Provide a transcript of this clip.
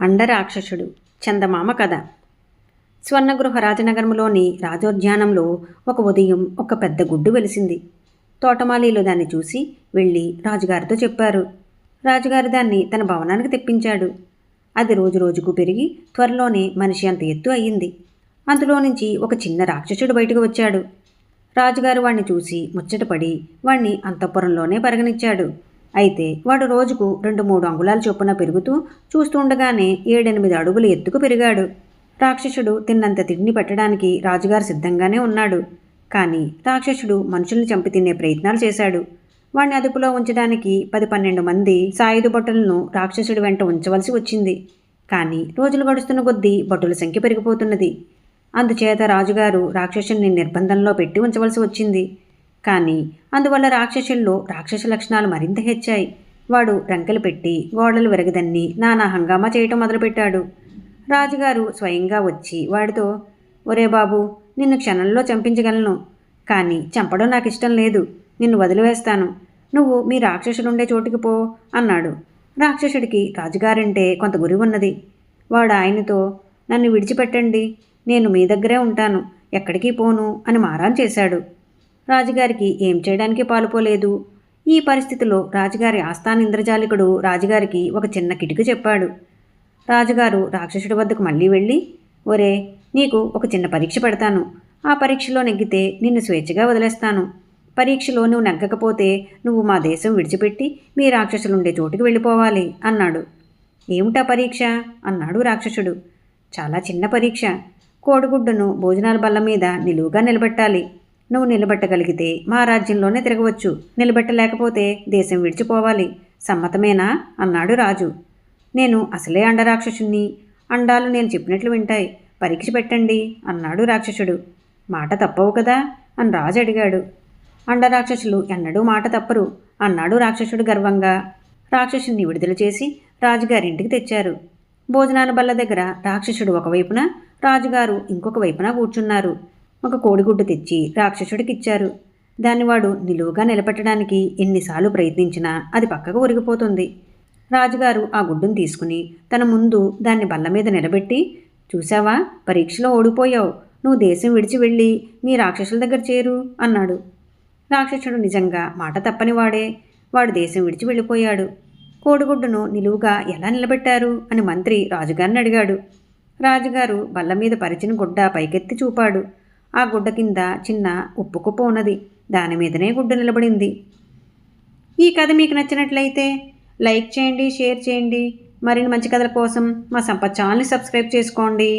అండరాక్షసుడు చందమామ కథ. స్వర్ణగృహ రాజనగరంలోని రాజోద్యానంలో ఒక ఉదయం ఒక పెద్ద గుడ్డు వెలిసింది. తోటమాలీలు దాన్ని చూసి వెళ్ళి రాజుగారితో చెప్పారు. రాజుగారు దాన్ని తన భవనానికి తెప్పించాడు. అది రోజురోజుకు పెరిగి త్వరలోనే మనిషి అంత ఎత్తు అయ్యింది. అందులో నుంచి ఒక చిన్న రాక్షసుడు బయటకు వచ్చాడు. రాజుగారు వాణ్ణి చూసి ముచ్చటపడి వాణ్ణి అంతఃపురంలోనే పరిగణించాడు. అయితే వాడు రోజుకు 2-3 అంగుళాల చొప్పున పెరుగుతూ చూస్తుండగానే 7-8 అడుగుల ఎత్తుకు పెరిగాడు. రాక్షసుడు తిన్నంత తిండి పెట్టడానికి రాజుగారు సిద్ధంగానే ఉన్నాడు. కానీ రాక్షసుడు మనుషుల్ని చంపి తినే ప్రయత్నాలు చేశాడు. వాణ్ణి అదుపులో ఉంచడానికి 10-12 మంది సాయుధ భటులను రాక్షసుడి వెంట ఉంచవలసి వచ్చింది. కానీ రోజులు గడుస్తున్న కొద్దీ భటుల సంఖ్య పెరిగిపోతున్నది. అందుచేత రాజుగారు రాక్షసుని నిర్బంధంలో పెట్టి ఉంచవలసి వచ్చింది. కానీ అందువల్ల రాక్షసుల్లో రాక్షస లక్షణాలు మరింత హెచ్చాయి. వాడు రంకెలు పెట్టి గోడలు విరగదన్ని నానా హంగామా చేయటం మొదలుపెట్టాడు. రాజుగారు స్వయంగా వచ్చి వాడితో, ఒరే బాబు, నిన్ను క్షణంలో చంపించగలను. కానీ చంపడం నాకు ఇష్టం లేదు. నిన్ను వదిలివేస్తాను. నువ్వు మీ రాక్షసులుండే చోటుకి పో అన్నాడు. రాక్షసుడికి రాజుగారంటే కొంత గురి ఉన్నది. వాడు ఆయనతో, నన్ను విడిచిపెట్టండి, నేను మీ దగ్గరే ఉంటాను, ఎక్కడికి పోను అని మారాన్ చేశాడు. రాజుగారికి ఏం చేయడానికి పాలుపోలేదు. ఈ పరిస్థితిలో రాజుగారి ఆస్థాన ఇంద్రజాలికుడు రాజుగారికి ఒక చిన్న కిటుకు చెప్పాడు. రాజుగారు రాక్షసుడి వద్దకు మళ్ళీ వెళ్ళి, ఒరే, నీకు ఒక చిన్న పరీక్ష పెడతాను. ఆ పరీక్షలో నెగ్గితే నిన్ను స్వేచ్ఛగా వదిలేస్తాను. పరీక్షలో నువ్వు నెగ్గకపోతే నువ్వు మా దేశం విడిచిపెట్టి మీ రాక్షసులుండే చోటుకి వెళ్ళిపోవాలి అన్నాడు. ఏమిటా పరీక్ష అన్నాడు రాక్షసుడు. చాలా చిన్న పరీక్ష. కోడిగుడ్డును భోజనాల బల్ల మీద నిలువుగా నిలబెట్టాలి. నువ్వు నిలబెట్టగలిగితే మా రాజ్యంలోనే తిరగవచ్చు. నిలబెట్టలేకపోతే దేశం విడిచిపోవాలి. సమ్మతమేనా అన్నాడు రాజు. నేను అసలే అండరాక్షసుణ్ణి. అండాలు నేను చెప్పినట్లు వింటాయి. పరీక్ష పెట్టండి అన్నాడు రాక్షసుడు. మాట తప్పవు కదా అని రాజు అడిగాడు. అండరాక్షసులు ఎన్నడూ మాట తప్పరు అన్నాడు రాక్షసుడు గర్వంగా. రాక్షసుని విడుదల చేసి రాజుగారింటికి తెచ్చారు. భోజనాల బల్ల దగ్గర రాక్షసుడు ఒకవైపున, రాజుగారు ఇంకొక వైపున కూర్చున్నారు. ఒక కోడిగుడ్డు తెచ్చి రాక్షసుడికిచ్చారు. దాన్ని వాడు నిలువుగా నిలబెట్టడానికి ఎన్నిసార్లు ప్రయత్నించినా అది పక్కకు ఒరిగిపోతుంది. రాజుగారు ఆ గుడ్డును తీసుకుని తన ముందు దాన్ని బల్ల మీద నిలబెట్టి, చూసావా, పరీక్షలో ఓడిపోయావు. నువ్వు దేశం విడిచి వెళ్ళి మీ రాక్షసుల దగ్గర చేరు అన్నాడు. రాక్షసుడు నిజంగా మాట తప్పని వాడే. వాడు దేశం విడిచి వెళ్ళిపోయాడు. కోడిగుడ్డును నిలువుగా ఎలా నిలబెట్టారు అని మంత్రి రాజుగారిని అడిగాడు. రాజుగారు బల్ల మీద పరిచిన గుడ్డ పైకెత్తి చూపాడు. ఆ గుడ్డ కింద చిన్న ఉప్పు కుప్ప ఉన్నది. దాని మీదనే గుడ్డ నిలబడింది. ఈ కథ మీకు నచ్చినట్లయితే లైక్ చేయండి, షేర్ చేయండి. మరిన్ని మంచి కథల కోసం మా సంపత్ ఛానల్ని సబ్స్క్రైబ్ చేసుకోండి.